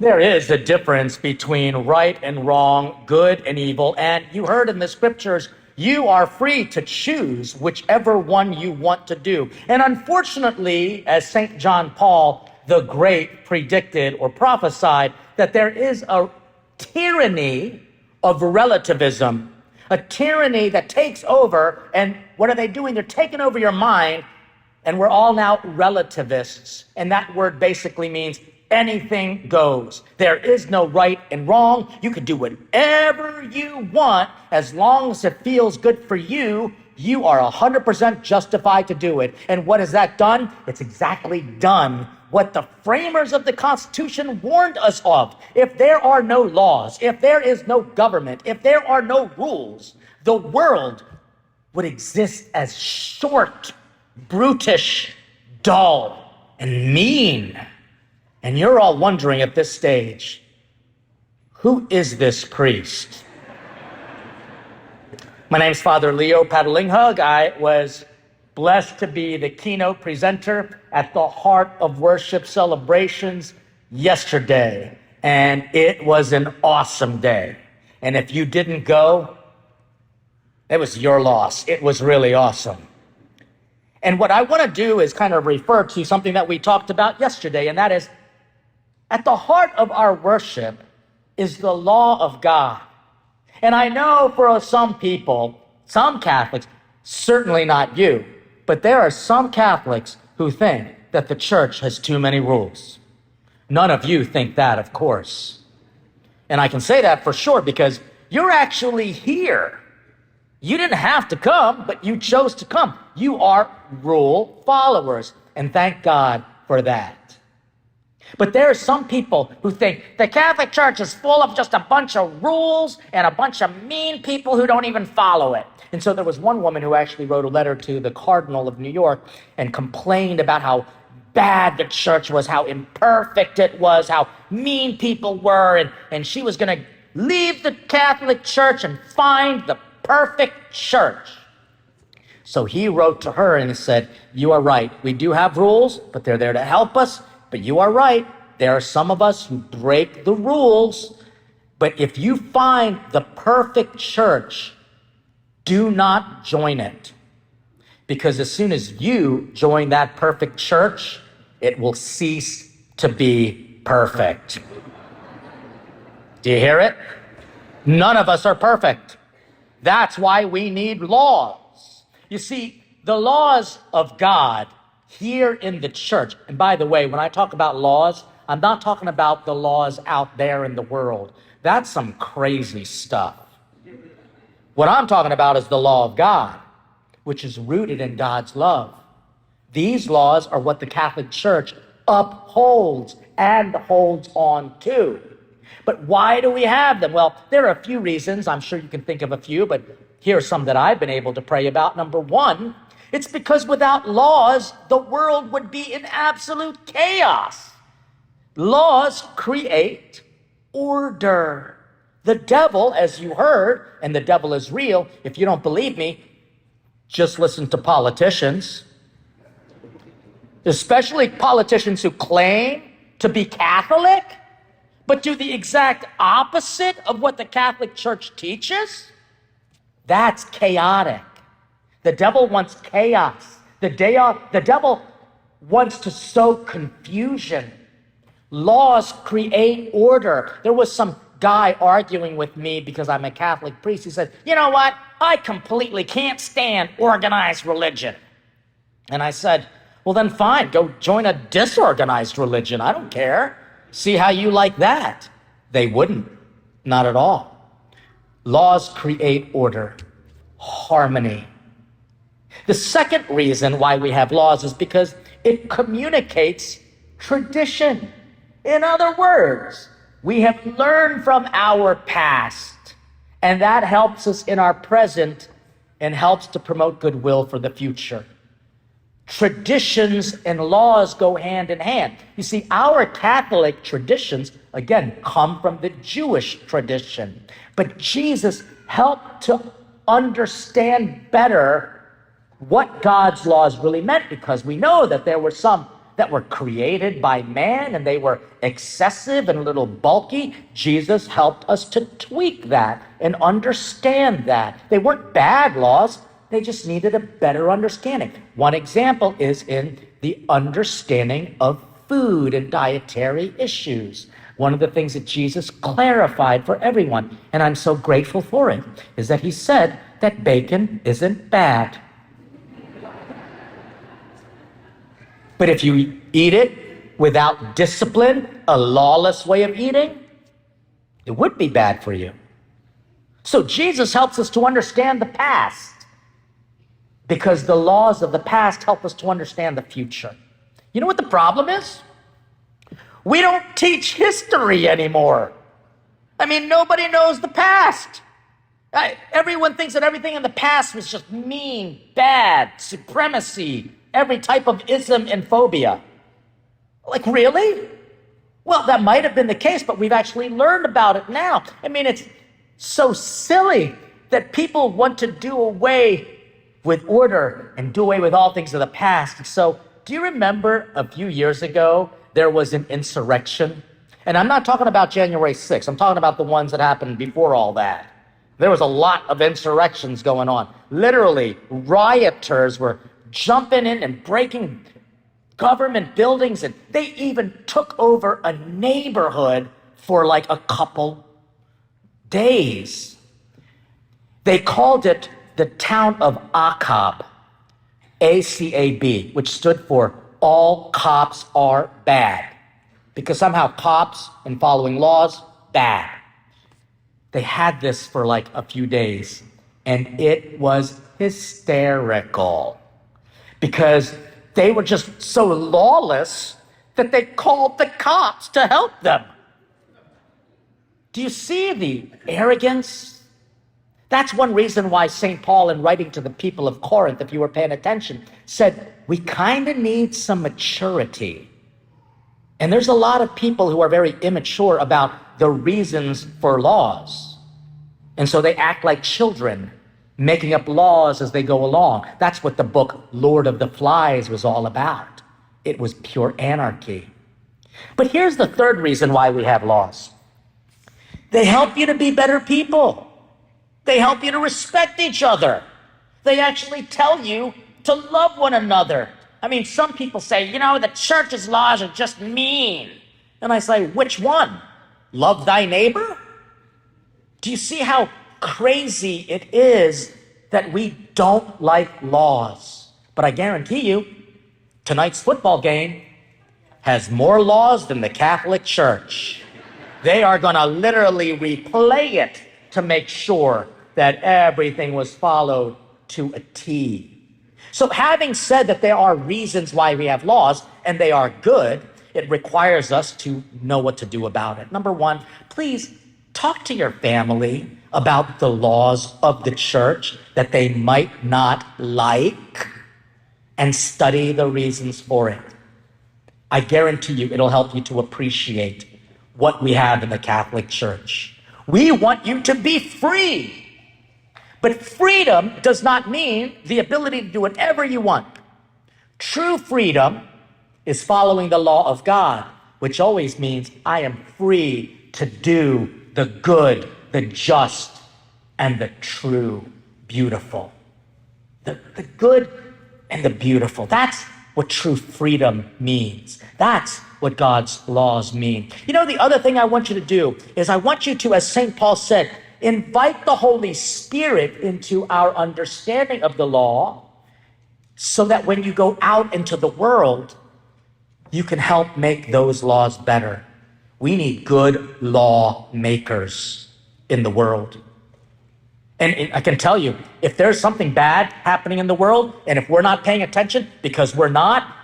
There is a difference between right and wrong, good and evil, and you heard in the scriptures, you are free to choose whichever one you want to do. And unfortunately, as St. John Paul the Great predicted or prophesied, that there is a tyranny of relativism, a tyranny that takes over, and what are they doing? They're taking over your mind, and we're all now relativists, and that word basically means anything goes. There is no right and wrong. You can do whatever you want as long as it feels good for you. You are 100% justified to do it. And what has that done? It's exactly done what the framers of the Constitution warned us of. If there are no laws, if there is no government, if there are no rules, the world would exist as short, brutish, dull, and mean. And you're all wondering at this stage, who is this priest? My name's Father Leo Padalinghug. I was blessed to be the keynote presenter at the Heart of Worship celebrations yesterday. And it was an awesome day. And if you didn't go, it was your loss. It was really awesome. And what I want to do is kind of refer to something that we talked about yesterday, and that is, at the heart of our worship is the law of God. And I know for some people, some Catholics, certainly not you, but there are some Catholics who think that the church has too many rules. None of you think that, of course. And I can say that for sure because you're actually here. You didn't have to come, but you chose to come. You are rule followers, and thank God for that. But there are some people who think the Catholic Church is full of just a bunch of rules and a bunch of mean people who don't even follow it. And so there was one woman who actually wrote a letter to the Cardinal of New York and complained about how bad the church was, how imperfect it was, how mean people were, and she was going to leave the Catholic Church and find the perfect church. So he wrote to her and said, you are right. We do have rules, but they're there to help us. But you are right. There are some of us who break the rules. But if you find the perfect church, do not join it. Because as soon as you join that perfect church, it will cease to be perfect. Do you hear it? None of us are perfect. That's why we need laws. You see, the laws of God here in the church, and by the way, when I talk about laws, I'm not talking about the laws out there in the world. That's some crazy stuff. What I'm talking about is the law of God, which is rooted in God's love. These laws are what the Catholic Church upholds and holds on to. But why do we have them? Well, there are a few reasons. I'm sure you can think of a few, but here are some that I've been able to pray about. Number one, it's because without laws, the world would be in absolute chaos. Laws create order. The devil, as you heard, and the devil is real. If you don't believe me, just listen to politicians, especially politicians who claim to be Catholic, but do the exact opposite of what the Catholic Church teaches. That's chaotic. The devil wants chaos. The devil wants to sow confusion. Laws create order. There was some guy arguing with me because I'm a Catholic priest. He said, you know what? I completely can't stand organized religion. And I said, well, then fine, go join a disorganized religion. I don't care. See how you like that. They wouldn't. Not at all. Laws create order, harmony. The second reason why we have laws is because it communicates tradition. In other words, we have learned from our past, and that helps us in our present and helps to promote goodwill for the future. Traditions and laws go hand in hand. You see, our Catholic traditions, again, come from the Jewish tradition. But Jesus helped to understand better what God's laws really meant, because we know that there were some that were created by man and they were excessive and a little bulky, Jesus helped us to tweak that and understand that. They weren't bad laws, they just needed a better understanding. One example is in the understanding of food and dietary issues. One of the things that Jesus clarified for everyone, and I'm so grateful for it, is that he said that bacon isn't bad. But if you eat it without discipline, a lawless way of eating, it would be bad for you. So Jesus helps us to understand the past because the laws of the past help us to understand the future. You know what the problem is? We don't teach history anymore. I mean, nobody knows the past. Everyone thinks that everything in the past was just mean, bad, supremacy, every type of ism and phobia. Like, really? Well, that might have been the case, but we've actually learned about it now. I mean, it's so silly that people want to do away with order and do away with all things of the past. So, do you remember a few years ago, there was an insurrection? And I'm not talking about January 6th. I'm talking about the ones that happened before all that. There was a lot of insurrections going on. Literally, rioters were jumping in and breaking government buildings, and they even took over a neighborhood for like a couple days. They called it the town of Acab, ACAB, which stood for all cops are bad, because somehow cops and following laws, bad. They had this for like a few days, and it was hysterical because they were just so lawless that they called the cops to help them. Do you see the arrogance? That's one reason why St. Paul, in writing to the people of Corinth, if you were paying attention, said, we kind of need some maturity. And there's a lot of people who are very immature about the reasons for laws. And so they act like children, making up laws as they go along. That's what the book Lord of the Flies was all about. It was pure anarchy. But here's the third reason why we have laws. They help you to be better people. They help you to respect each other. They actually tell you to love one another. I mean, some people say, the church's laws are just mean. And I say, which one? Love thy neighbor? Do you see how crazy it is that we don't like laws? But I guarantee you, tonight's football game has more laws than the Catholic Church. They are going to literally replay it to make sure that everything was followed to a T. So having said that there are reasons why we have laws, and they are good, it requires us to know what to do about it. Number one, please talk to your family about the laws of the church that they might not like and study the reasons for it. I guarantee you it'll help you to appreciate what we have in the Catholic Church. We want you to be free. But freedom does not mean the ability to do whatever you want. True freedom is following the law of God, which always means I am free to do the good, the just, and the true, beautiful. The good and the beautiful. That's what true freedom means. That's what God's laws mean. The other thing I want you to do is I want you to, as St. Paul said, invite the Holy Spirit into our understanding of the law so that when you go out into the world, you can help make those laws better. We need good law makers in the world. And I can tell you, if there's something bad happening in the world, and if we're not paying attention, because we're not,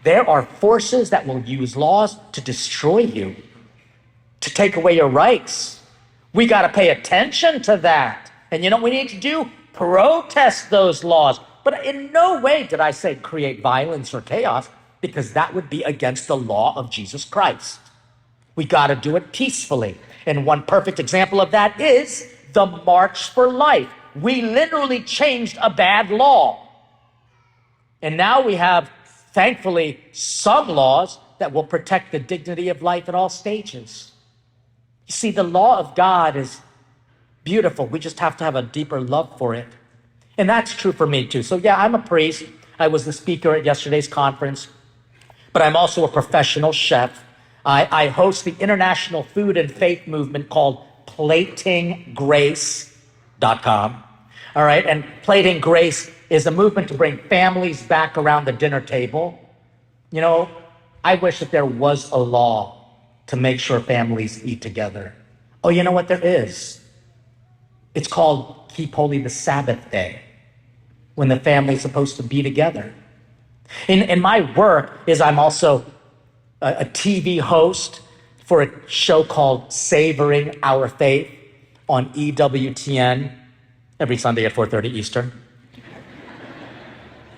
there are forces that will use laws to destroy you, to take away your rights. We got to pay attention to that. And you know what we need to do? Protest those laws. But in no way did I say create violence or chaos, because that would be against the law of Jesus Christ. We got to do it peacefully. And one perfect example of that is the March for Life. We literally changed a bad law. And now we have thankfully, some laws that will protect the dignity of life at all stages. You see, the law of God is beautiful. We just have to have a deeper love for it. And that's true for me too. So yeah, I'm a priest. I was the speaker at yesterday's conference, but I'm also a professional chef. I host the international food and faith movement called platinggrace.com. All right, and Plating Grace is a movement to bring families back around the dinner table. You know, I wish that there was a law to make sure families eat together. Oh, you know what there is? It's called Keep Holy the Sabbath Day, when the family's supposed to be together. In my work is I'm also a TV host for a show called Savoring Our Faith on EWTN every Sunday at 4:30 Eastern.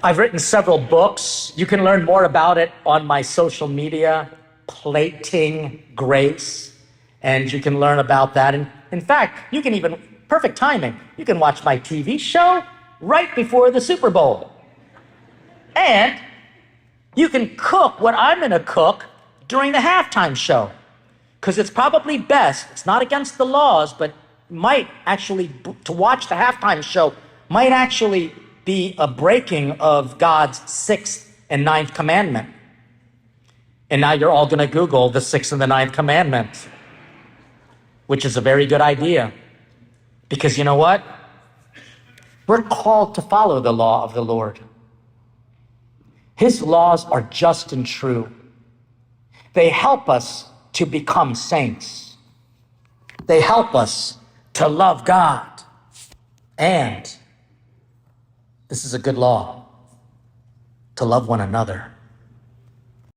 I've written several books. You can learn more about it on my social media, Plating Grace, and you can learn about that. And in fact, you can even, perfect timing, you can watch my TV show right before the Super Bowl. And you can cook what I'm gonna cook during the halftime show, because it's probably best, it's not against the laws, but might actually, to watch the halftime show, might actually be a breaking of God's 6th and 9th commandment. And now you're all gonna Google the 6th and the 9th commandment, which is a very good idea. Because you know what? We're called to follow the law of the Lord. His laws are just and true. They help us to become saints. They help us to love God. And this is a good law, to love one another.